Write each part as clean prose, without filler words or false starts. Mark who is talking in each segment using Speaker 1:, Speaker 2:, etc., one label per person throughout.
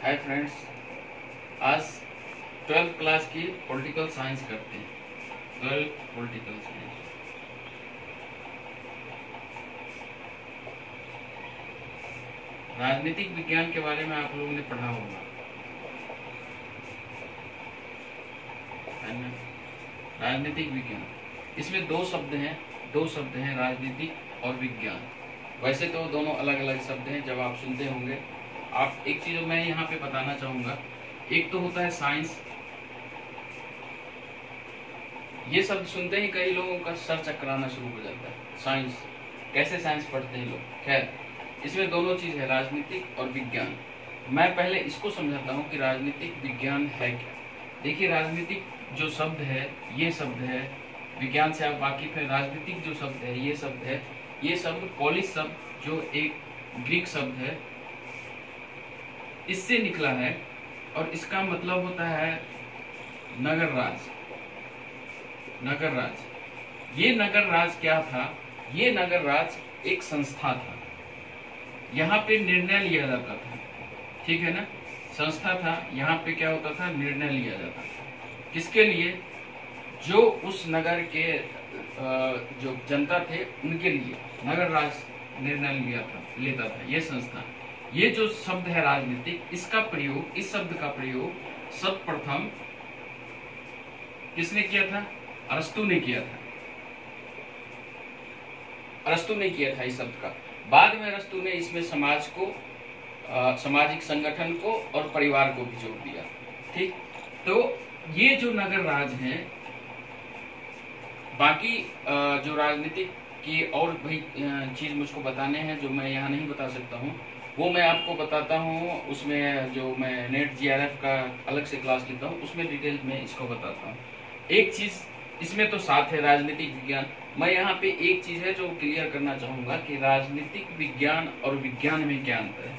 Speaker 1: Hi friends, आज 12th class की political science करते हैं। 12th political science. राजनीतिक विज्ञान के बारे में आप लोगों ने पढ़ा होगा, है ना? राजनीतिक विज्ञान, इसमें दो शब्द हैं, राजनीतिक और विज्ञान। वैसे तो दोनों अलग अलग शब्द हैं। जब आप सुनते होंगे, आप एक चीज मैं यहाँ पे बताना चाहूंगा, एक तो होता है साइंस। ये शब्द सुनते ही कई लोगों का सर चकराना शुरू हो जाता है। साइंस, कैसे साइंस पढ़ते हैं लोग। खैर, इसमें दोनों चीज है, राजनीतिक और विज्ञान। मैं पहले इसको समझाता हूँ कि राजनीतिक विज्ञान है क्या। देखिए, राजनीतिक जो शब्द है, ये शब्द है, विज्ञान से आप वाकिफ है। राजनीतिक जो शब्द है, ये शब्द है, ये शब्द पोलिस शब्द जो एक ग्रीक शब्द है, इससे निकला है और इसका मतलब होता है नगर राज। नगर राज, ये नगर राज क्या था? ये नगर राज एक संस्था था। यहाँ पे निर्णय लिया जाता था, ठीक है ना? संस्था था, यहाँ पे क्या होता था? निर्णय लिया जाता था। किसके लिए? जो उस नगर के जो जनता थे उनके लिए नगर राज निर्णय लेता था ये संस्था। ये जो शब्द है राजनीतिक, इसका प्रयोग, इस शब्द का प्रयोग सर्वप्रथम किसने किया था? अरस्तु ने किया था। अरस्तु ने किया था इस शब्द का। बाद में अरस्तु ने इसमें समाज को, सामाजिक संगठन को और परिवार को भी जोड़ दिया। ठीक, तो ये जो नगर राज है, बाकी जो राजनीतिक की और भी चीज मुझको बताने हैं जो मैं यहाँ नहीं बता सकता हूँ, वो मैं आपको बताता हूँ। उसमें जो मैं नेट जीआरएफ का अलग से क्लास लेता हूँ, उसमें डिटेल में इसको बताता हूँ। एक चीज इसमें तो साथ है राजनीतिक विज्ञान। मैं यहाँ पे एक चीज है जो क्लियर करना चाहूंगा कि राजनीतिक विज्ञान और विज्ञान में क्या अंतर है।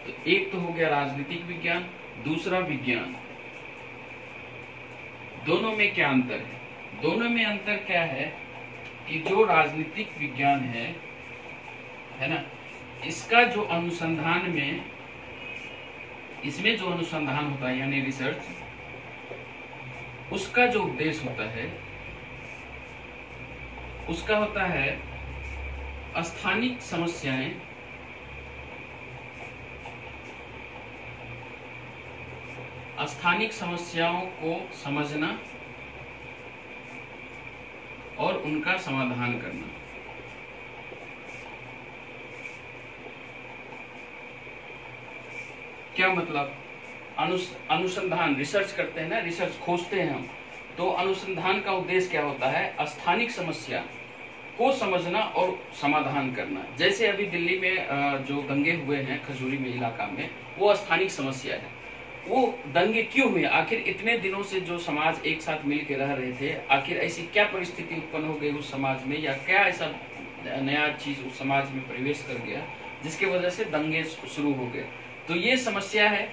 Speaker 1: तो एक तो हो गया राजनीतिक विज्ञान, दूसरा विज्ञान। दोनों में क्या अंतर है? दोनों में अंतर क्या है कि जो राजनीतिक विज्ञान है ना, इसका जो अनुसंधान में, इसमें जो अनुसंधान होता है यानी रिसर्च, उसका जो उद्देश्य होता है, उसका होता है स्थानिक समस्याएं, स्थानिक समस्याओं को समझना और उनका समाधान करना। क्या मतलब? अनुसंधान, रिसर्च करते हैं ना, रिसर्च खोजते हैं हम, तो अनुसंधान का उद्देश्य क्या होता है? स्थानिक समस्या को समझना और समाधान करना। जैसे अभी दिल्ली में जो दंगे हुए हैं खजूरी में इलाका में, वो स्थानिक समस्या है। वो दंगे क्यों हुए? आखिर इतने दिनों से जो समाज एक साथ मिल के रह रहे थे, आखिर ऐसी क्या परिस्थिति उत्पन्न हो गई उस समाज में, या क्या ऐसा नया चीज उस समाज में प्रवेश कर गया जिसके वजह से दंगे शुरू हो गए? तो ये समस्या है,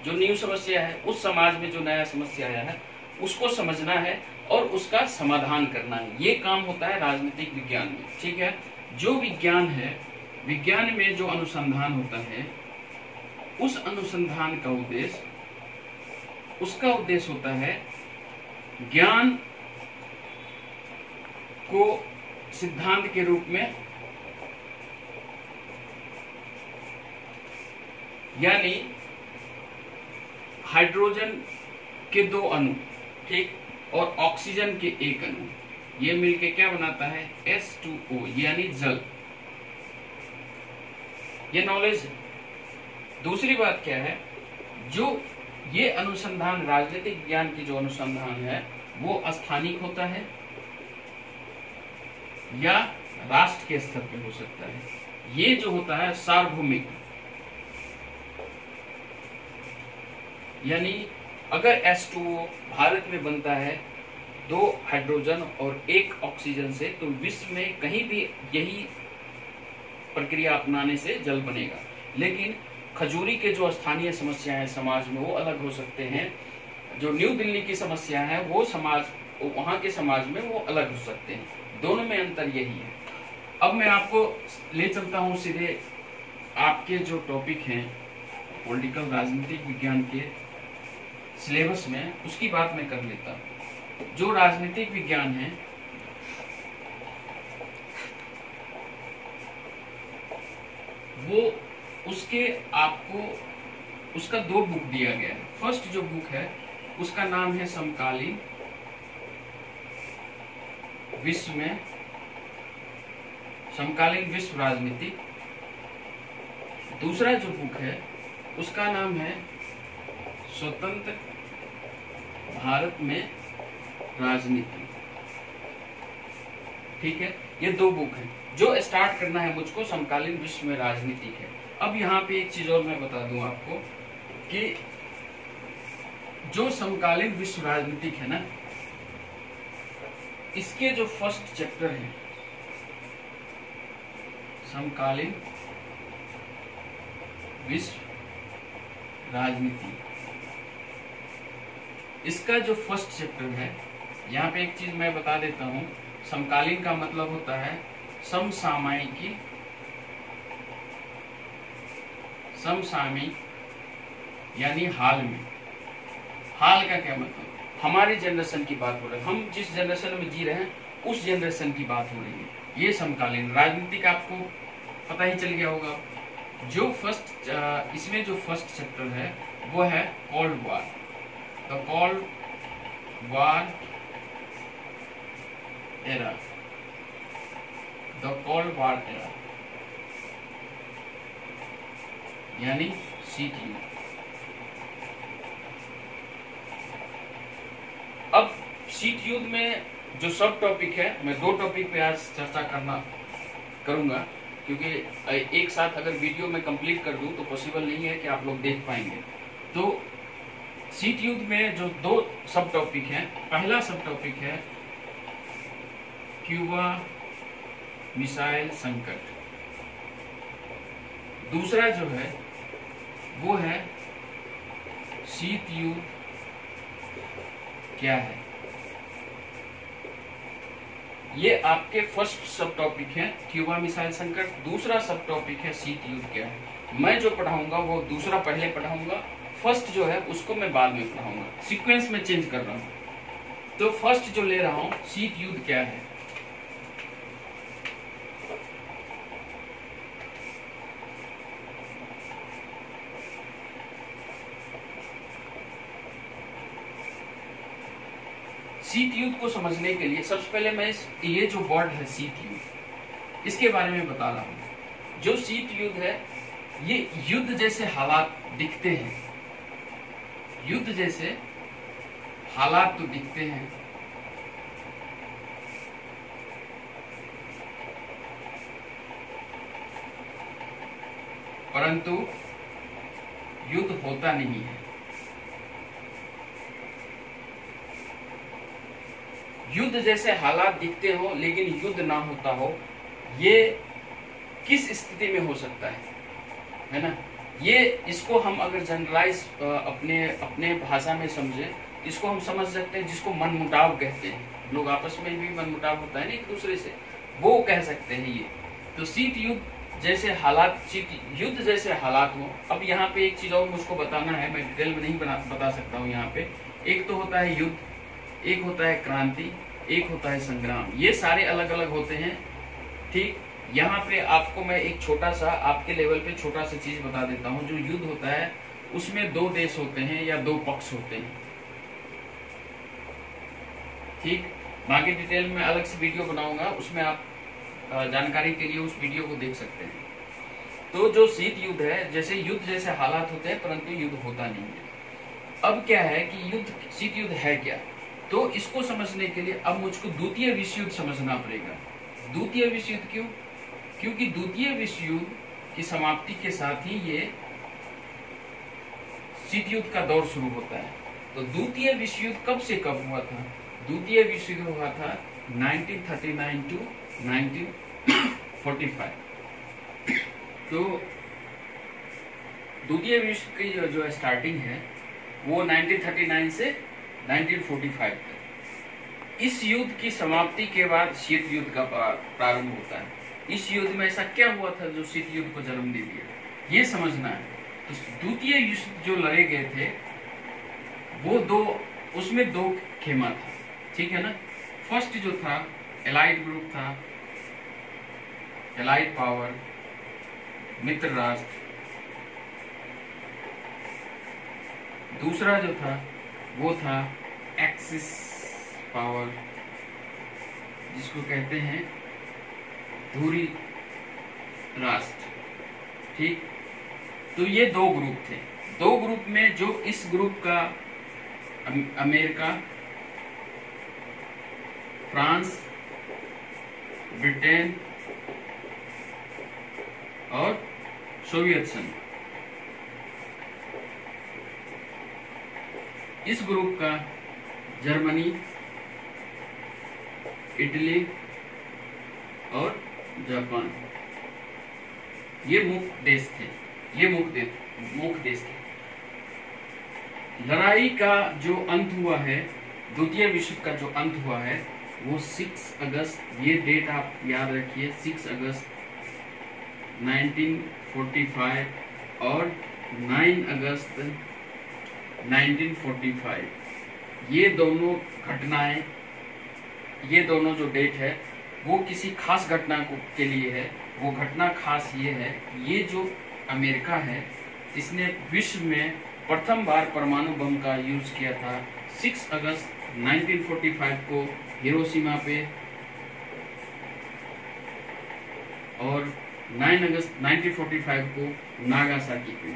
Speaker 1: जो न्यू समस्या है, उस समाज में जो नया समस्या आया है उसको समझना है और उसका समाधान करना है। ये काम होता है राजनीतिक विज्ञान में, ठीक है? जो विज्ञान है, विज्ञान में जो अनुसंधान होता है, उस अनुसंधान का उद्देश्य, उसका उद्देश्य होता है ज्ञान को सिद्धांत के रूप में, यानी हाइड्रोजन के 2 अणु, ठीक, और ऑक्सीजन के 1 अणु, ये मिलके क्या बनाता है? H2O, यानी जल। ये नॉलेज है। दूसरी बात क्या है? जो ये अनुसंधान, राजनीतिक विज्ञान की जो अनुसंधान है, वो स्थानिक होता है या राष्ट्र के स्तर पे हो सकता है। ये जो होता है सार्वभौमिक, यानी अगर H2O भारत में बनता है 2 हाइड्रोजन और 1 ऑक्सीजन से, तो विश्व में कहीं भी यही प्रक्रिया अपनाने से जल बनेगा। लेकिन खजूरी के जो स्थानीय समस्या है समाज में, वो अलग हो सकते हैं। जो न्यू दिल्ली की समस्या है, वो समाज, वहां के समाज में वो अलग हो सकते हैं। दोनों में अंतर यही है। अब मैं आपको ले चलता हूं सीधे आपके जो टॉपिक हैं पॉलिटिकल राजनीतिक विज्ञान के सिलेबस में, उसकी बात मैं कर लेता हूँ। जो राजनीतिक विज्ञान है वो उसके आपको उसका 2 बुक दिया गया है। फर्स्ट जो बुक है उसका नाम है समकालीन विश्व में समकालीन विश्व राजनीति। दूसरा जो बुक है उसका नाम है स्वतंत्र भारत में राजनीति। ठीक है, ये 2 बुक है। जो स्टार्ट करना है मुझको समकालीन विश्व में राजनीति है। अब यहाँ पे एक चीज और मैं बता दूं आपको कि जो समकालीन विश्व राजनीतिक है ना, इसके जो फर्स्ट चैप्टर है समकालीन विश्व राजनीति, इसका जो फर्स्ट चैप्टर है, यहाँ पे एक चीज मैं बता देता हूं। समकालीन का मतलब होता है समसामयिकी, समसामयिक यानी हाल में। हाल का क्या मतलब? हमारी जनरेशन की बात हो रही है, हम जिस जनरेशन में जी रहे हैं उस जनरेशन की बात हो रही है। ये समकालीन राजनीति का आपको पता ही चल गया होगा। जो फर्स्ट इसमें जो फर्स्ट चैप्टर है वो है cold war, the cold war era, the cold war era यानी शीत युद्ध। अब शीत युद्ध में जो सब टॉपिक है, मैं 2 टॉपिक पे आज चर्चा करूंगा, क्योंकि एक साथ अगर वीडियो में कंप्लीट कर दूं तो पॉसिबल नहीं है कि आप लोग देख पाएंगे। तो शीत युद्ध में जो 2 सब टॉपिक हैं, पहला सब टॉपिक है क्यूबा मिसाइल संकट, दूसरा जो है वो है शीत युद्ध क्या है। ये आपके फर्स्ट सब टॉपिक है क्यूबा मिसाइल संकट, दूसरा सब टॉपिक है शीत युद्ध क्या है। मैं जो पढ़ाऊंगा वो दूसरा पहले पढ़ाऊंगा, फर्स्ट जो है उसको मैं बाद में पढ़ाऊंगा, सीक्वेंस में चेंज कर रहा हूं। तो फर्स्ट जो ले रहा हूं शीत युद्ध क्या है। शीत युद्ध को समझने के लिए सबसे पहले मैं ये जो वर्ड है शीत युद्ध, इसके बारे में बता रहा हूं। जो शीत युद्ध है ये युद्ध जैसे हालात दिखते हैं, युद्ध जैसे हालात तो दिखते हैं, परंतु युद्ध होता नहीं है। युद्ध जैसे हालात दिखते हो लेकिन युद्ध ना होता हो, ये किस स्थिति में हो सकता है ना। ये इसको हम अगर जनरलाइज अपने भाषा में समझे, इसको हम समझ सकते हैं जिसको मनमुटाव कहते हैं। लोग आपस में भी मनमुटाव होता है ना एक दूसरे से, वो कह सकते हैं ये। तो शीत युद्ध जैसे हालात, शीत युद्ध जैसे हालात हो। अब यहाँ पे एक चीज और मुझको बताना है, मैं डिटेल में नहीं बता सकता हूँ यहाँ पे। एक तो होता है युद्ध, एक होता है क्रांति, एक होता है संग्राम। ये सारे अलग अलग होते हैं। ठीक, यहाँ पे आपको मैं एक छोटा सा आपके लेवल पे छोटा सा चीज बता देता हूँ। जो युद्ध होता है उसमें 2 देश होते हैं या 2 पक्ष होते हैं। ठीक, बाकी डिटेल में अलग से वीडियो बनाऊंगा, उसमें आप जानकारी के लिए उस वीडियो को देख सकते हैं। तो जो शीत युद्ध है, जैसे युद्ध जैसे हालात होते हैं परंतु युद्ध होता नहीं है। अब क्या है कि युद्ध, शीत युद्ध है क्या, तो इसको समझने के लिए अब मुझको द्वितीय विश्व युद्ध समझना पड़ेगा। द्वितीय विश्व युद्ध क्यों? क्योंकि द्वितीय विश्व युद्ध की समाप्ति के साथ ही ये शीत युद्ध का दौर शुरू होता है। तो द्वितीय विश्व युद्ध कब से कब हुआ था? द्वितीय विश्व युद्ध हुआ था 1939 टू 1945। तो द्वितीय विश्व की जो स्टार्टिंग है वो 1939 से 1945 तक। इस युद्ध की समाप्ति के बाद शीत युद्ध का प्रारंभ होता है। इस युद्ध में ऐसा क्या हुआ था जो शीत युद्ध को जन्म दे दिया, ये समझना है। तो द्वितीय युद्ध जो लड़े गए थे वो दो, उसमें दो खेमा था, ठीक है ना। फर्स्ट जो था एलाइड ग्रुप था, एलाइड पावर, मित्र राष्ट्र। दूसरा जो था वो था एक्सिस पावर, जिसको कहते हैं धुरी राष्ट्र, ठीक। तो ये दो ग्रुप थे। दो ग्रुप में जो इस ग्रुप का अमेरिका, फ्रांस, ब्रिटेन और सोवियत संघ, इस ग्रुप का जर्मनी, इटली और जापान, ये मुख्य देश थे। ये मुख्य देश थे। लड़ाई का जो अंत हुआ है, द्वितीय विश्व का जो अंत हुआ है, वो 6 अगस्त, ये डेट आप याद रखिए, 6 अगस्त 1945 और 9 अगस्त 1945, ये दोनों घटनाएं, ये दोनों जो डेट है वो किसी खास घटना के लिए है। वो घटना खास ये है, ये जो अमेरिका है इसने विश्व में प्रथम बार परमाणु बम का यूज किया था। 6 अगस्त 1945 को हिरोशिमा पे और 9 अगस्त 1945 को नागासाकी पे।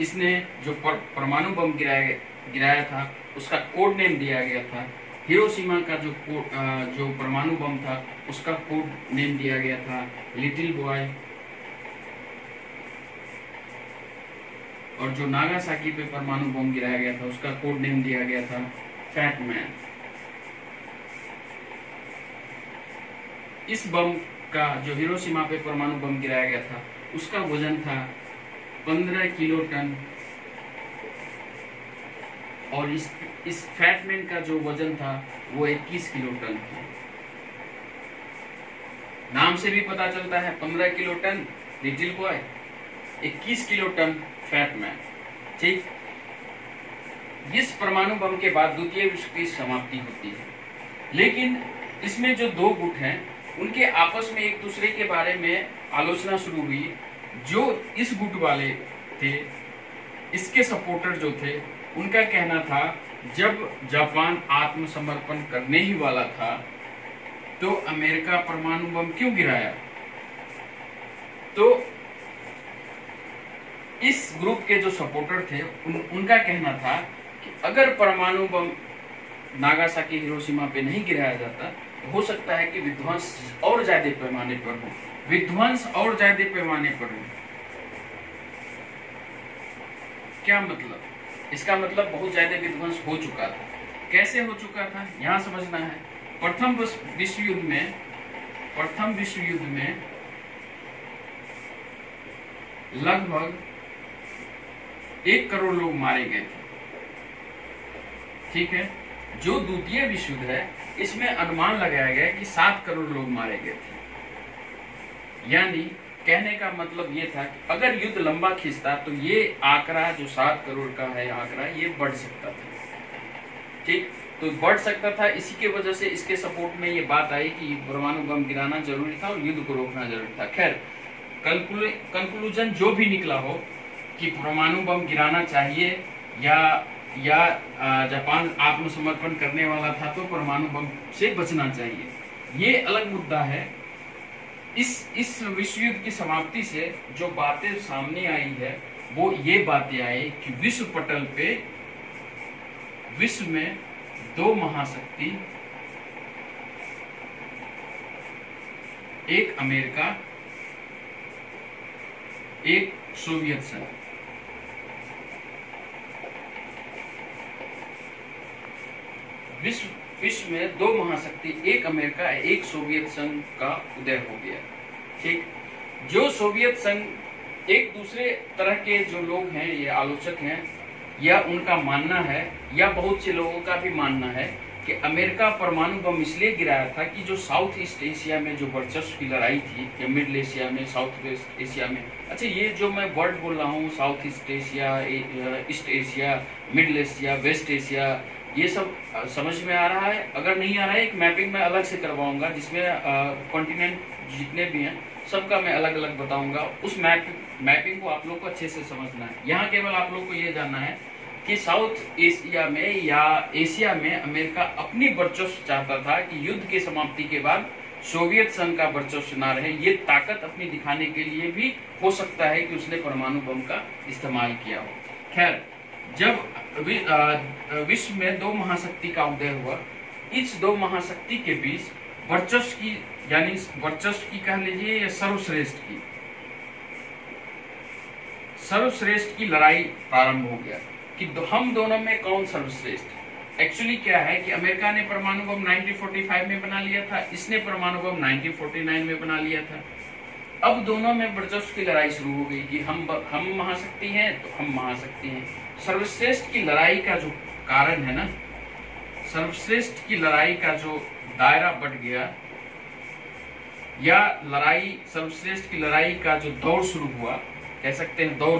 Speaker 1: इसने जो परमाणु बम गिराया था उसका कोड नेम दिया गया था। हिरोशिमा का जो परमाणु बम था उसका कोड नेम दिया गया था लिटिल बॉय, और जो नागासाकी पे परमाणु बम गिराया गया था उसका कोड नेम दिया गया था फैट मैन। इस बम का, जो हिरोशिमा पे परमाणु बम गिराया गया था, उसका वजन था 15 किलो टन, और इस फैटमैन का जो वजन था वो 21 किलो टन था। नाम से भी पता चलता है 15 kiloton Little Boy, 21 kiloton Fat Man, ठीक। इस परमाणु बम के बाद द्वितीय विश्व की समाप्ति होती है। लेकिन इसमें जो दो गुट हैं उनके आपस में एक दूसरे के बारे में आलोचना शुरू हुई। जो इस गुट वाले थे, इसके सपोर्टर जो थे, उनका कहना था जब जापान आत्मसमर्पण करने ही वाला था तो अमेरिका परमाणु बम क्यों गिराया। तो इस ग्रुप के जो सपोर्टर थे उनका कहना था कि अगर परमाणु बम नागासाकी हिरोशिमा पे नहीं गिराया जाता तो हो सकता है कि विध्वंस और ज्यादा पैमाने पर हो, क्या मतलब? इसका मतलब बहुत ज्यादा विध्वंस हो चुका था। कैसे हो चुका था यहां समझना है। प्रथम विश्व युद्ध में लगभग 1 करोड़ लोग मारे गए थे, ठीक है। जो द्वितीय विश्व युद्ध है इसमें अनुमान लगाया गया कि 7 करोड़ लोग मारे गए थे। यानी कहने का मतलब ये था कि अगर युद्ध लंबा खींचता तो ये आंकड़ा जो 7 करोड़ का है आंकड़ा, ये बढ़ सकता था, ठीक। तो बढ़ सकता था, इसी के वजह से इसके सपोर्ट में ये बात आई कि परमाणु बम गिराना जरूरी था और युद्ध को रोकना जरूरी था। खैर, कंक्लूजन जो भी निकला हो कि परमाणु बम गिराना चाहिए या जापान आत्मसमर्पण करने वाला था तो परमाणु बम से बचना चाहिए, ये अलग मुद्दा है। इस विश्व युद्ध की समाप्ति से जो बातें सामने आई है वो ये बातें आई कि विश्व पटल पे विश्व में 2 महाशक्ति, एक अमेरिका, एक सोवियत संघ, विश्व में 2 महाशक्ति, एक अमेरिका, एक सोवियत संघ का उदय हो गया, ठीक। जो सोवियत संघ, एक दूसरे तरह के जो लोग हैं, ये आलोचक हैं, या उनका मानना है, या बहुत से लोगों का भी मानना है कि अमेरिका परमाणु बम इसलिए गिराया था कि जो साउथ ईस्ट एशिया में जो वर्चस्व की लड़ाई थी, या मिडिल एशिया में, साउथ वेस्ट एशिया में, अच्छा ये जो मैं वर्ड बोल रहा हूँ, South East Asia, East Asia, Middle Asia, West Asia, ये सब समझ में आ रहा है? अगर नहीं आ रहा है, एक मैपिंग मैं अलग से करवाऊंगा जिसमें कॉन्टिनेंट जितने भी हैं सबका मैं अलग अलग बताऊंगा। उस मैपिंग को आप लोग को अच्छे से समझना है। यहाँ केवल आप लोग को ये जानना है कि साउथ एशिया में या एशिया में अमेरिका अपनी वर्चस्व चाहता था कि युद्ध की समाप्ति के बाद सोवियत संघ का वर्चस्व ना रहे। ये ताकत अपनी दिखाने के लिए भी हो सकता है कि उसने परमाणु बम का इस्तेमाल किया हो। खैर, जब विश्व में दो महाशक्ति का उदय हुआ, इस दो महाशक्ति के बीच वर्चस्व की, यानी वर्चस्व की कह लीजिए या सर्वश्रेष्ठ की लड़ाई प्रारंभ हो गया कि हम दोनों में कौन सर्वश्रेष्ठ। एक्चुअली क्या है कि अमेरिका ने परमाणु बम 1945 में बना लिया था, इसने परमाणु बम 1949 में बना लिया था। अब दोनों में वर्चस्व की लड़ाई शुरू हो गई कि हम महाशक्ति हैं तो हम महाशक्ति हैं। सर्वश्रेष्ठ की लड़ाई का जो कारण है ना, सर्वश्रेष्ठ की लड़ाई का जो दायरा बढ़ गया, या सर्वश्रेष्ठ की लड़ाई का जो दौर शुरू हुआ, कह सकते हैं दौर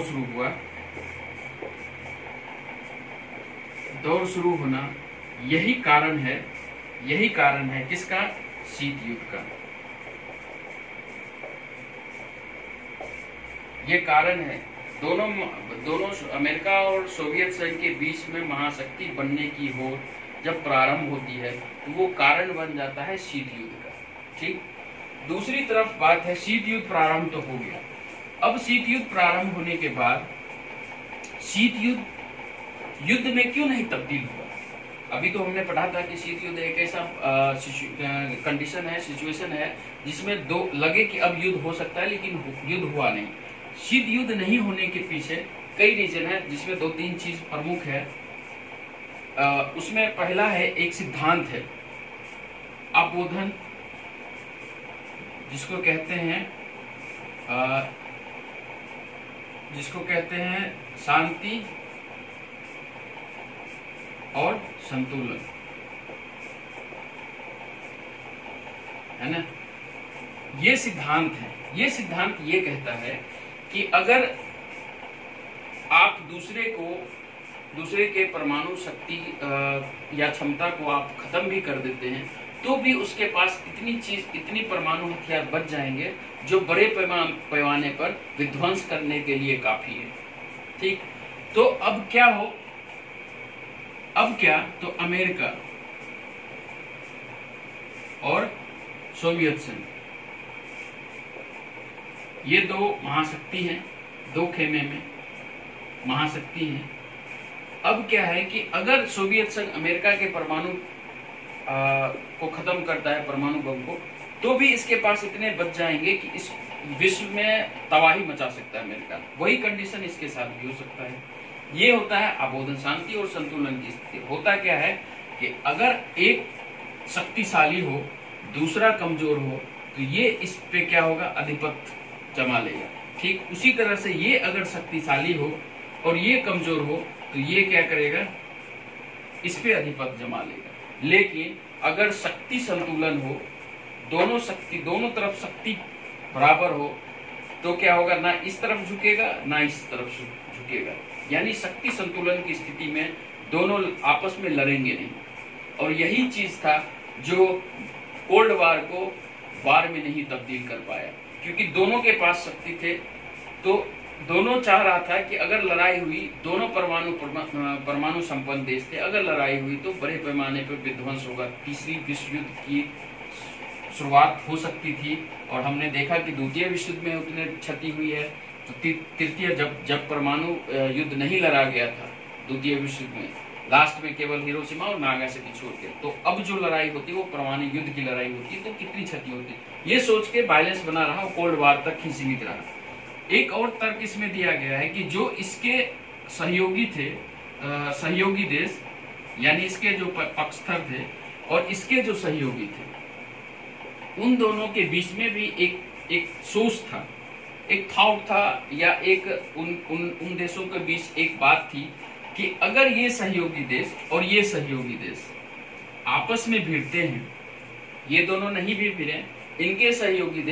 Speaker 1: शुरू होना, यही कारण है किसका? शीत युद्ध का। ये कारण है दोनों अमेरिका और सोवियत संघ के बीच में महाशक्ति बनने की होड़ जब प्रारंभ होती है तो वो कारण बन जाता है शीत युद्ध का। ठीक, दूसरी तरफ बात है, शीत युद्ध प्रारंभ तो हो गया। अब शीत युद्ध प्रारंभ होने के बाद शीत युद्ध में क्यों नहीं तब्दील हुआ? अभी तो हमने पढ़ा था कि शीत युद्ध एक ऐसा कंडीशन है, सिचुएशन है जिसमें लगे कि अब युद्ध हो सकता है, लेकिन युद्ध हुआ नहीं। शीत युद्ध नहीं होने के पीछे कई रीजन है, जिसमें 2-3 चीज प्रमुख है। उसमें पहला है, एक सिद्धांत है अबोधन, जिसको कहते हैं शांति और संतुलन, है ना। ये सिद्धांत है। ये सिद्धांत ये कहता है कि अगर आप दूसरे के परमाणु शक्ति या क्षमता को आप खत्म भी कर देते हैं तो भी उसके पास इतनी परमाणु हथियार बच जाएंगे जो बड़े पैमाने पर विध्वंस करने के लिए काफी है। ठीक, तो अब क्या तो अमेरिका और सोवियत संघ, ये दो महाशक्ति हैं, दो खेमे में महाशक्ति हैं। अब क्या है कि अगर सोवियत संघ अमेरिका के परमाणु को खत्म करता है, परमाणु बम को, तो भी इसके पास इतने बच जाएंगे कि इस विश्व में तबाही मचा सकता है अमेरिका। वही कंडीशन इसके साथ भी हो सकता है। ये होता है अबोधन, शांति और संतुलन की स्थिति। होता क्या है कि अगर एक शक्तिशाली हो, दूसरा कमजोर हो, तो ये इस पे क्या होगा? आधिपत्य जमा लेगा। ठीक उसी तरह से ये अगर शक्तिशाली हो और ये कमजोर हो तो ये क्या करेगा? इस पे आधिपत्य जमा लेगा। लेकिन अगर शक्ति संतुलन हो, दोनों तरफ शक्ति बराबर हो, तो क्या होगा? ना इस तरफ झुकेगा ना इस तरफ झुकेगा। यानी शक्ति संतुलन की स्थिति में दोनों आपस में लड़ेंगे नहीं। और यही चीज था जो कोल्ड वार को वार में नहीं तब्दील कर पाया, क्योंकि दोनों के पास शक्ति थे। तो दोनों चाह रहा था कि अगर लड़ाई हुई, दोनों परमाणु संपन्न देश थे, अगर लड़ाई हुई तो बड़े पैमाने पर विध्वंस होगा, तीसरी विश्व युद्ध की शुरुआत हो सकती थी। और हमने देखा कि द्वितीय विश्व युद्ध में उतनी क्षति हुई है। तो तृतीय जब परमाणु युद्ध नहीं लड़ा गया था द्वितीय विश्व युद्ध में, लास्ट में केवल हिरोशिमा और नागासाकी छोड़ के, तो अब जो लड़ाई होती है वो परमाणु युद्ध की लड़ाई होती, तो कितनी क्षति होती, ये सोच के बैलेंस बना रहा और कोल्ड वार तक ही सीमित रहा। एक और तर्क इसमें दिया गया है कि जो इसके सहयोगी थे, सहयोगी देश, यानी इसके जो पक्षधर थे और इसके जो सहयोगी थे, उन दोनों के बीच में भी एक सोच था, एक थॉट था, या एक उन देशों के बीच एक बात थी कि अगर ये सहयोगी देश और ये सहयोगी देश आपस में भिड़ते हैं, ये दोनों नहीं भी भिड़े, इनके सहयोगी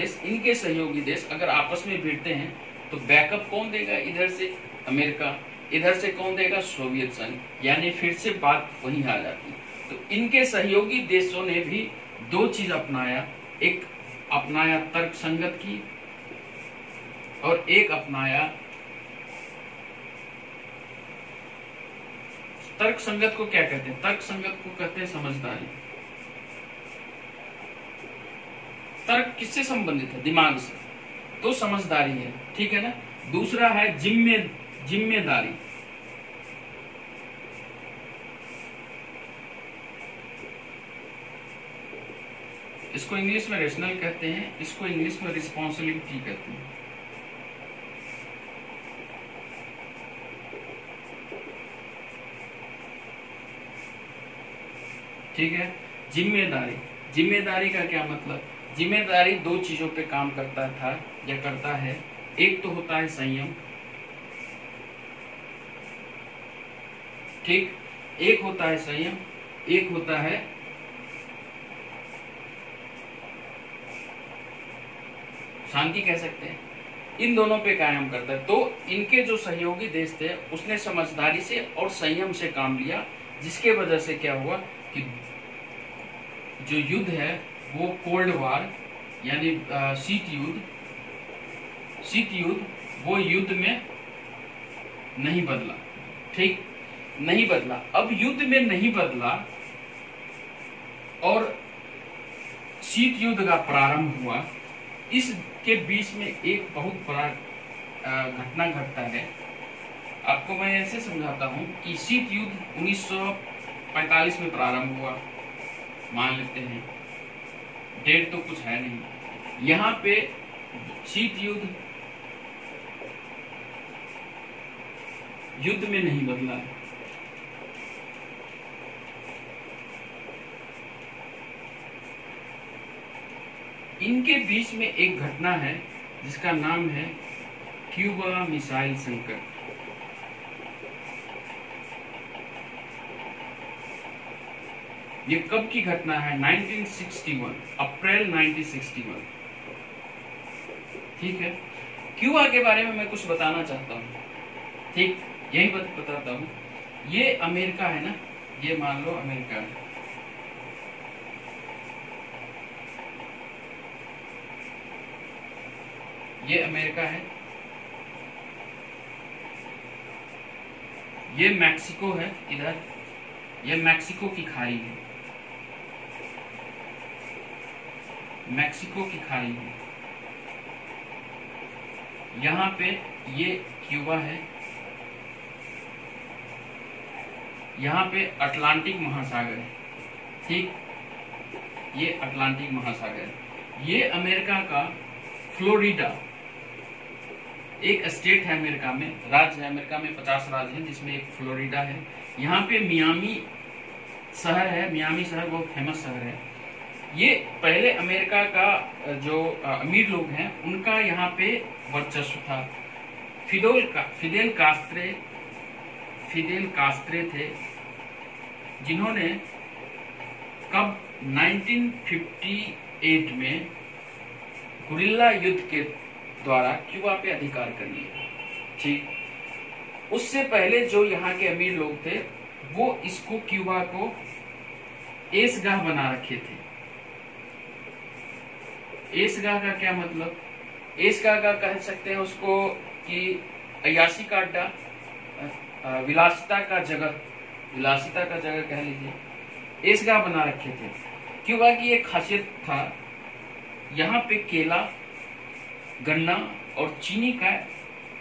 Speaker 1: देश अगर आपस में भिड़ते हैं तो बैकअप कौन देगा? इधर से अमेरिका, इधर से कौन देगा? सोवियत संघ। यानी फिर से बात वहीं आ जाती है। तो इनके सहयोगी देशों ने भी दो चीज अपनाया, एक अपनाया तर्क संगत की और एक अपनाया तर्क संगत को क्या कहते हैं? तर्क संगत को कहते हैं समझदारी। तर्क किससे संबंधित है? दिमाग से, तो समझदारी है, ठीक है ना। दूसरा है जिम्मेदारी। इसको इंग्लिश में रेशनल कहते हैं, इसको इंग्लिश में रिस्पॉन्सिबिलिटी कहते हैं। ठीक है। जिम्मेदारी का क्या मतलब? जिम्मेदारी दो चीजों पे काम करता था या करता है। एक तो होता है संयम, ठीक, एक होता है संयम, एक होता है शांति कह सकते हैं। इन दोनों पे कायम करता है। तो इनके जो सहयोगी देश थे उसने समझदारी से और संयम से काम लिया, जिसके वजह से क्या हुआ कि जो युद्ध है वो कोल्ड वार यानी शीत युद्ध वो युद्ध में नहीं बदला, ठीक, नहीं बदला। अब युद्ध में नहीं बदला और शीत युद्ध का प्रारंभ हुआ। इसके बीच में एक बहुत बड़ा घटना घटता है। आपको मैं ऐसे समझाता हूँ कि शीत युद्ध 1945 में प्रारंभ हुआ, मान लेते हैं, डेट तो कुछ है नहीं। यहाँ पे शीत युद्ध में नहीं बदला है। इनके बीच में एक घटना है जिसका नाम है क्यूबा मिसाइल संकट। ये कब की घटना है? 1961, अप्रैल 1961, ठीक है। क्यूबा के बारे में मैं कुछ बताना चाहता हूँ, ठीक, यही बताता हूँ। ये अमेरिका है ना, ये मान लो अमेरिका है, ये अमेरिका है, ये मैक्सिको है, इधर ये मैक्सिको की खाड़ी है, मैक्सिको की खाड़ी है। यहाँ पे ये क्यूबा है, यहाँ पे अटलांटिक महासागर है, ठीक, ये अटलांटिक महासागर है। ये अमेरिका का फ्लोरिडा एक स्टेट है अमेरिका में, राज्य है अमेरिका में, 50 राज्य हैं जिसमें एक फ्लोरिडा है। यहाँ पे मियामी शहर है, मियामी शहर बहुत फेमस शहर है। ये पहले अमेरिका का जो अमीर लोग हैं उनका यहाँ पे वर्चस्व था। फिदेल कास्त्रे थे जिन्होंने कब 1958 में गुरिल्ला युद्ध के द्वारा क्यूबा पे अधिकार कर लिया, ठीक। उससे पहले जो यहाँ के अमीर लोग थे वो इसको क्यूबा को एसगाह बना रखे थे। एसगाह का क्या मतलब? एसगाह का कह सकते हैं उसको कि अयाशी का अड्डा, विलासिता का जगह कह लीजिए, एसगाह बना रखे थे। क्यूबा की एक खासियत था, यहाँ पे केला, गन्ना और चीनी का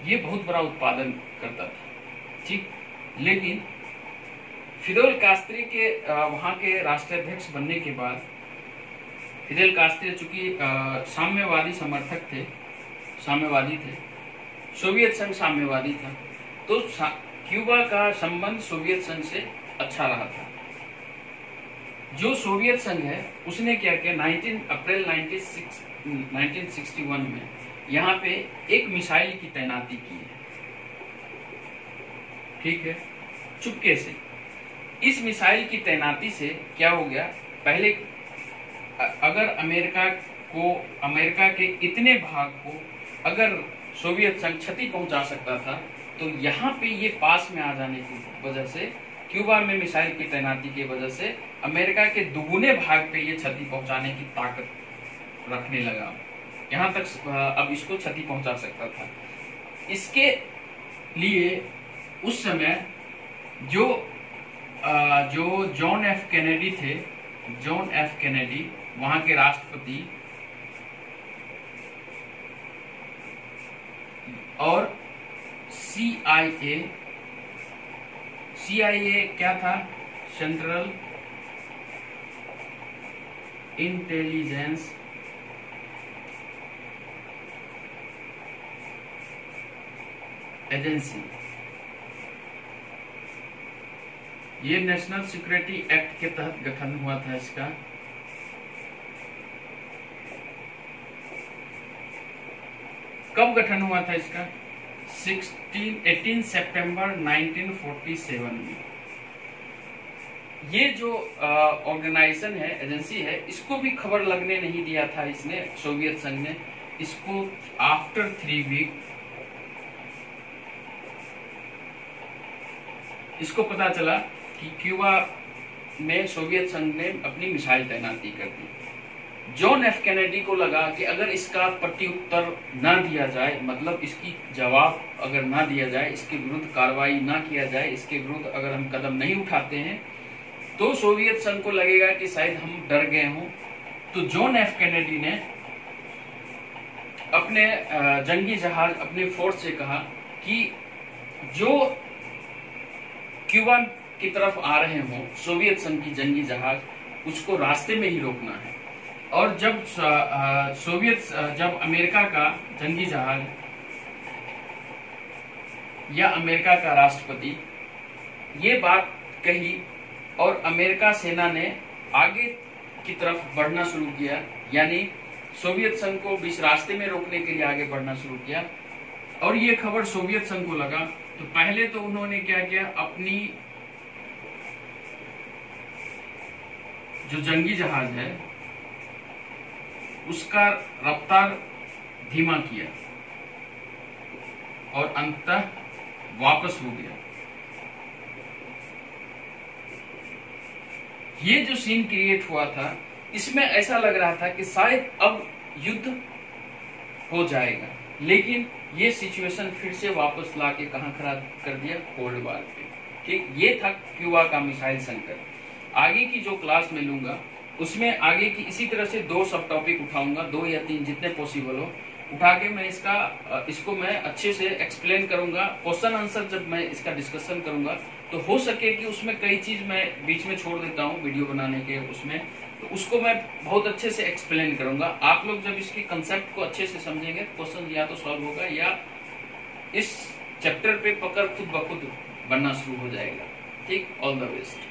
Speaker 1: ये बहुत बड़ा उत्पादन करता था, ठीक। लेकिन फिदेल कास्त्रो के वहाँ के राष्ट्राध्यक्ष बनने के बाद, फिदेल कास्त्रो चूंकि साम्यवादी समर्थक थे, साम्यवादी थे, सोवियत संघ साम्यवादी था, तो क्यूबा का संबंध सोवियत संघ से अच्छा रहा था। जो सोवियत संघ है उसने क्या किया, 19 अप्रैल 1961 में यहाँ पे एक मिसाइल की तैनाती की है, ठीक है, चुपके से। इस मिसाइल की तैनाती से क्या हो गया, पहले अगर अमेरिका के इतने भाग को अगर सोवियत संघ क्षति पहुंचा सकता था, तो यहाँ पे ये पास में आ जाने की वजह से, क्यूबा में मिसाइल की तैनाती की वजह से अमेरिका के दुगुने भाग पे ये क्षति पहुंचाने की ताकत रखने लगा। यहाँ तक अब इसको क्षति पहुंचा सकता था। इसके लिए उस समय जो जॉन एफ कैनेडी थे, जॉन एफ कैनेडी वहां के राष्ट्रपति, और CIA क्या था, सेंट्रल इंटेलिजेंस एजेंसी, ये नेशनल सिक्योरिटी एक्ट के तहत गठन हुआ था इसका। कब गठन हुआ था इसका? 18 सितंबर 1947 में। ये जो ऑर्गेनाइजेशन है, एजेंसी है, इसको भी खबर लगने नहीं दिया था इसने, सोवियत संघ ने। इसको आफ्टर 3 वीक इसको पता चला कि क्यूबा में सोवियत संघ ने अपनी मिसाइल तैनाती कर दी। जॉन एफ कैनेडी को लगा कि अगर इसका प्रत्युत्तर न दिया जाए, मतलब इसकी जवाब अगर ना दिया जाए, इसके विरुद्ध कार्रवाई ना किया जाए, इसके विरुद्ध अगर हम कदम नहीं उठाते हैं, तो सोवियत संघ को लगेगा कि शायद हम डर गए हों। तो जॉन एफ कैनेडी ने अपने जंगी जहाज, अपने फोर्स से कहा कि जो क्यूबा की तरफ आ रहे हों सोवियत संघ की जंगी जहाज, उसको रास्ते में ही रोकना है। और जब अमेरिका का जंगी जहाज या अमेरिका का राष्ट्रपति ये बात कही और अमेरिका सेना ने आगे की तरफ बढ़ना शुरू किया, यानी सोवियत संघ को बीच रास्ते में रोकने के लिए आगे बढ़ना शुरू किया, और ये खबर सोवियत संघ को लगा, तो पहले तो उन्होंने क्या किया, अपनी जो जंगी जहाज है उसका रफ्तार धीमा किया और अंततः वापस हो गया। ये जो सीन क्रिएट हुआ था, इसमें ऐसा लग रहा था कि शायद अब युद्ध हो जाएगा, लेकिन ये सिचुएशन फिर से वापस लाके कहां खड़ा कर दिया, कोल्ड वार पे। ठीक, ये था क्यूबा का मिसाइल संकट। आगे की जो क्लास में लूंगा उसमें आगे की इसी तरह से 2 सब टॉपिक उठाऊंगा, 2 या 3 जितने पॉसिबल हो उठा के मैं इसको मैं अच्छे से एक्सप्लेन करूंगा। क्वेश्चन आंसर जब मैं इसका डिस्कशन करूंगा तो हो सके कि उसमें कई चीज मैं बीच में छोड़ देता हूं वीडियो बनाने के उसमें, तो उसको मैं बहुत अच्छे से एक्सप्लेन करूंगा। आप लोग जब इसकी कंसेप्ट को अच्छे से समझेंगे, क्वेश्चन या तो सॉल्व होगा या इस चैप्टर पे पकड़ खुद ब खुद बनना शुरू हो जाएगा। ठीक, ऑल द बेस्ट।